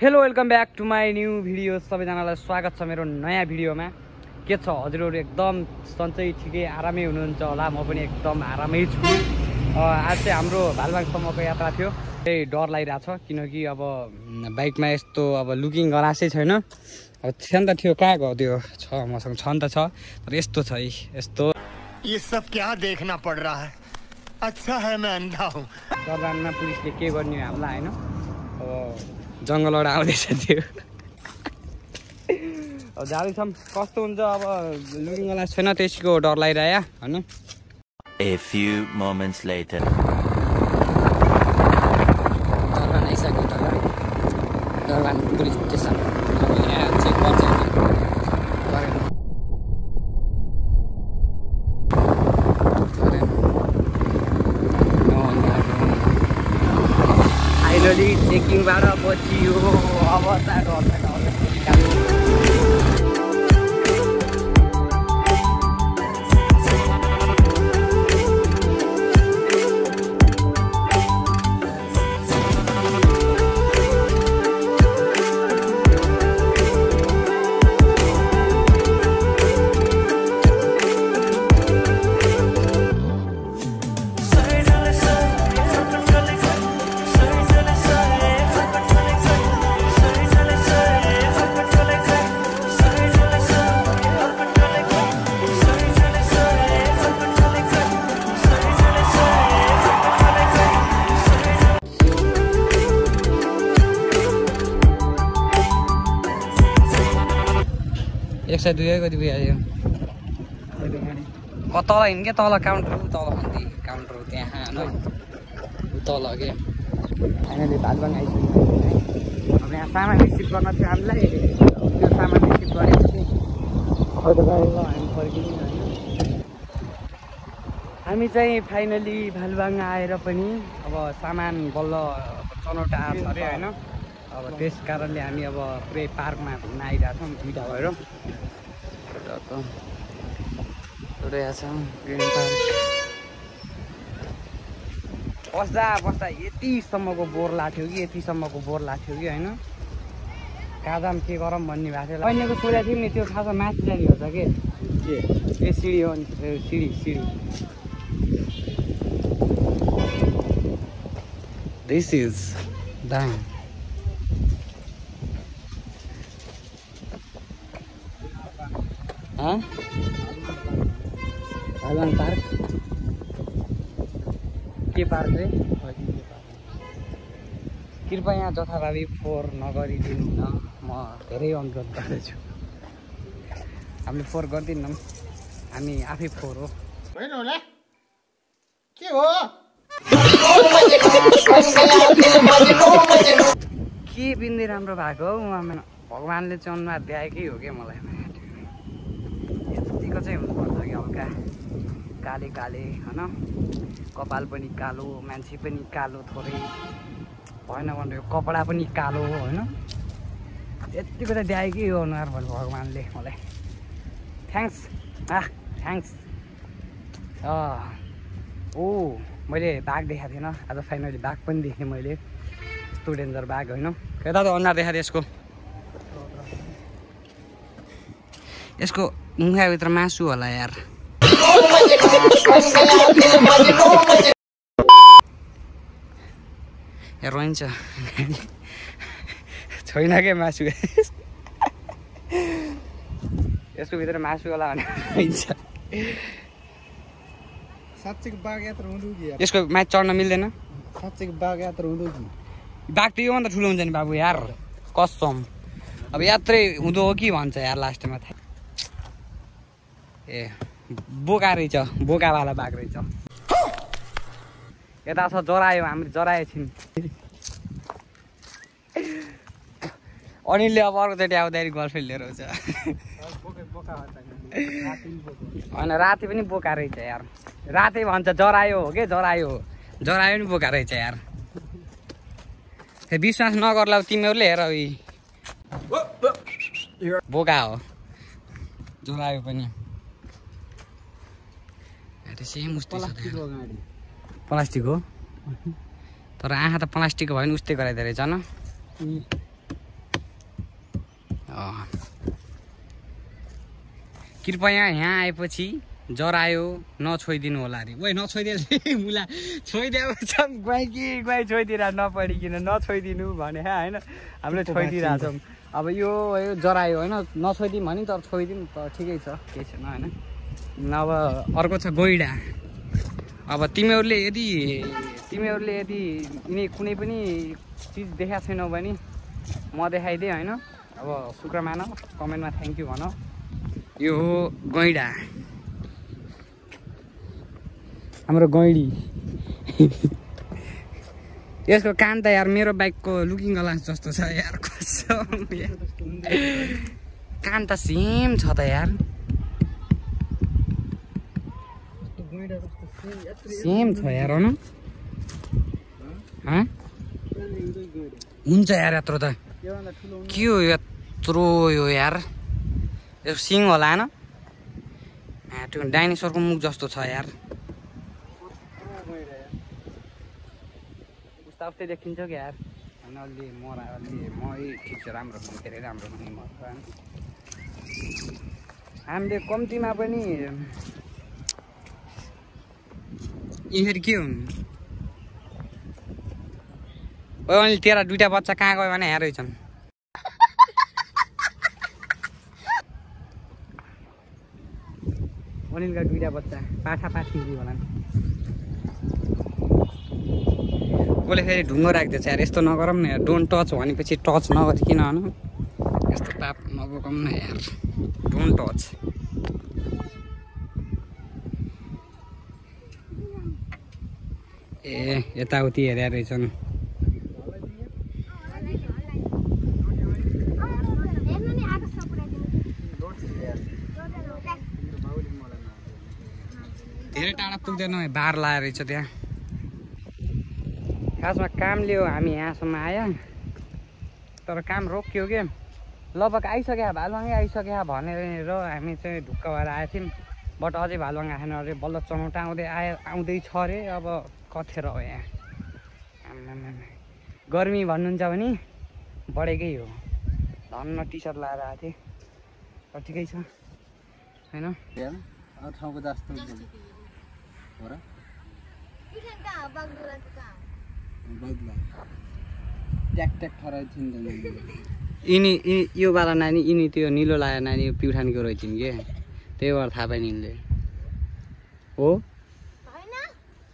Hello welcome back to my new video. सबैजनालाई स्वागत छ मेरो नयाँ भिडियोमा। के छ हजुरहरू एकदम सन्चै ठिकै आरामै हुनुहुन्छ होला। म पनि एकदम आरामै छु। आज चाहिँ हाम्रो भालबाङसम्मको यात्रा थियो। त्यही डर लागिरहेको छ किनकि अब बाइकमा यस्तो अब लुकिङ गरासै छैन। अब थिएन त थियो कहाँ गयो त्यो छ मसँग छ नि त छ तर यस्तो छ है यस्तो। ये सब क्या देखना पड़ रहा है? अच्छा है मैं अंधा हूँ। दरबारमा पुलिसले के गर्ने हामीलाई होइन। अब जङ्गलबाट आउँदैछ त्यो। अब जाँदैछौँ कस्तो हुन्छ अब लुकिङवाला छैन त्यसको डर लागिरह्यो होइन। A few moments later. दरबार आइसक्यो दरबार पुलिस स्टेसन। यहाँ चेक गर्छ फाइनली चेकिङबाट बचियो। अब एक सय दुई कति भइहाल्यो। तल हिँड क्या तल काउन्टर तल भन्दै काउन्टर त्यहाँ होइन तल के फाइनली भालबाङ आइसक्यो। अब यहाँ सामान रिसिभ गर्न थियो हामीलाई। त्यो सामान रिसिभ गरेपछि हामी फर्किने होइन। हामी चाहिँ फाइनली भालबाङ आएर पनि अब सामान बल्ल चनौट आएको छ अरे होइन। अब त्यस कारणले हामी अब पुरै पार्कमा घुम्न आइरहेछौँ दुईवटा भएर ग्रिन पार्क। बस्दा बस्दा यतिसम्मको बोर लाग्थ्यो कि होइन। कहाँ जाम के गरौँ भन्ने भएको थियो। अन्यको सोधेको थियौँ नि त्यो खास माथि जाने हो त के ए सिँढी हो नि सिँढी। This is Dang. Bhalbang park के पार्क रे? कृपया यहाँ जथाभावी फोहोर नगरिदिनु न, म धेरै अनुरोध गर्दछु। हामीले फोहोर गर्दैनौँ, हामी आफै फोहोर हो। के हो के बिन्दै राम्रो भएको हौ आमा। भगवान्ले चाहिँ अनुहार देखाएकै हो क्या मलाई। यतिको चाहिँ हुनुपर्छ कि हल्का काले काले होइन। कपाल पनि कालो मान्छे पनि कालो थोरै भएन भनेर कपडा पनि कालो होइन। यतिको त देखाएकै हो अनुहार भन्नु भगवान्ले मलाई। Thanks thanks. ओ मैले बाघ देखाएको थिएन आज फाइनली बाघ पनि देखेँ मैले। यस्तो डेन्जर बाघ होइन। यता त अनुहार देखाएको यसको मुखभित्र मासु होला यार। रोइन्छ छैन क्या मासु। यसको भित्र मासु होला भनेर रोइन्छ। साँच्चैको बाघ यात्रा हुँदो कि यसको माथि चढ्न मिल्दैन। साँच्चैको बाघ यात्रा हुँदो कि बाघ त योभन्दा ठुलो हुन्छ नि बाबु यार कसम। अब यात्रै हुँदो हो कि भन्छ यार लास्टमा। ए बोका रहेछ बोकावाला बाघ रहेछ। यता छ जरायो हाम्रो जरायो छिन्। अनिलले अब अर्कोचोटि आउँदाखेरि गर्लफ्रेन्ड लिएर आउँछ होइन। राति पनि बोका रहेछ यार। राति भन्छ जरायो हो के जरायो पनि बोका रहेछ यार। विश्वास नगर्ला तिमीहरूले हेर बोका हो जरायो पनि। सेम उस्तै छ प्लास्टिक हो तर आँखा त प्लास्टिकको भयो नि उस्तै गराइदियो रहेछ न। कृपया यहाँ आएपछि जरायो नछोइदिनु होला अरे। ओइ नछोइदिए मुला छोइदिएपछि गुवाई छोइदिएर नपढिकन नछोइदिनु भने होइन हामीले छोइदिरहेको छौँ। अब यो जरायो होइन नछोइदिउँ भने तर छोइदिउँ त ठिकै छ केही छैन होइन। अब अर्को छ गैडा। अब तिमीहरूले यदि यिनी कुनै पनि चिज देखाएको छैनौ भने म देखाइदिएँ होइन। अब शुक्र मान कमेन्टमा थ्याङ्क यू भन। यो हो गैडा हाम्रो गैडी। यसको कान त यार मेरो बाइकको लुकिङ ग्लास जस्तो छ यार कसम कान त सेम छ त यार सेम छ यार हो न हुन्छ यार यत्रो त के हो यत्रो यो यार यो सिङ होला होइन त्यो डाइनोसरको मुख जस्तो छ यार उस्तै देखिन्छ क्या यार होइन अलि ठिक छ राम्रो पनि धेरै राम्रो पनि हामीले कम्तीमा पनि यिनीहरू के हुन् अनि तेरा दुइटा बच्चा कहाँ गयो भने यहाँ रहेछन् अनिलका दुइटा बच्चा पाठी होला कसले फेरि ढुङ्गो राख्दैछ यार यस्तो नगरौँ न यार डोन्ट टच भनेपछि टच नगरिकन होइन यस्तो पाप नबोकौँ न यार डोन्ट टच ए यताउति हेरेर रहेछन् धेरै टाढा पुग्दैन बार लाएर रहेछ त्यहाँ खासमा काम लियो हामी यहाँसम्म आयो तर काम रोकियो के लगभग आइसक्यो भालुवाङ्गे आइसक्यो भनेर हामी चाहिँ ढुक्क भएर आएको थियौँ बट अझै भालुवाङ्गे आएन अरे बल्ल चनौटा आउँदैछ अरे अब कथेर हो यहाँ गर्मी भन्नुहुन्छ भने बढेकै हो धन्न टी सर्ट लगाएर आएको थिएँ तर ठिकै छ होइन ठाउँको जस्तो यिनी यो वाला नानी यिनी त्यो निलो लगाएर नानी प्युठानको रहेछन् के त्यही भएर थाहा पाएन यिनले हो